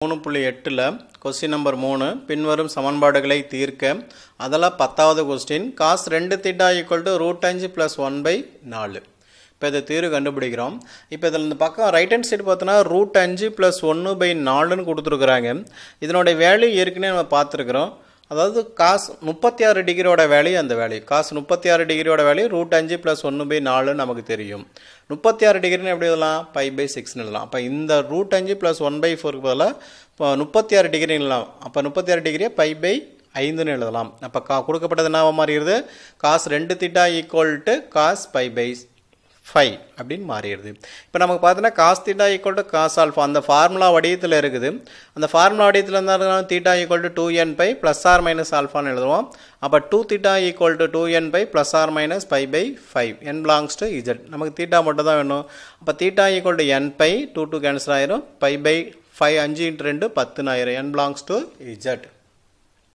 3.8ல question number 3 பின்வரும் சமன்பாடுகளை தீர்க்க. அதல 10வது क्वेश्चन cos 2 θ √5 + 1/4. இப்போ இத தீர்வு கண்டுபிடிக்கிறோம். இப்போ இதல இந்த பக்கம் ரைட் ஹேண்ட் சைடு பார்த்தனா √5 + 1/4 ன்னு கொடுத்திருக்காங்க. இதனோட வேல்யூ ஏற்கனவே நம்ம பார்த்திருக்கிறோம். அதாவது cos 36 டிகிரியோட வேல்யூ அந்த வேல்யூ cos 36 டிகிரியோட வேல்யூ √5 + 1/4 நமக்கு தெரியும். 36 டிகிரின்னு எப்படி எழுதலாம் π/6 ன்னு எழுதலாம். அப்ப இந்த √5 + 1/4 க்கு பதிலா 36 டிகிரி எழுதலாம். அப்ப 36 டிகிரியை π/5 ன்னு எழுதலாம். அப்ப கொடுக்கப்பட்டது என்னவா மாறிடுது cos 2 θ cos π/5 அப்படினு மாறிடுது. இப்போ நமக்கு பார்த்தா cos θ cos α அந்த ஃபார்முலா வடிவத்தில் இருக்குது. அந்த ஃபார்முலா வடிவத்தில் இருந்தா θ 2nπ ± α ன்னு எழுதுவோம். அப்ப 2θ 2nπ ± π/5 n belongs to z. நமக்கு θ மட்டும் தான் வேணும். அப்ப θ nπ 2 கேன்சல் ஆயிரும். π/5 5 × 2 10 ஆயிரும். n belongs to z.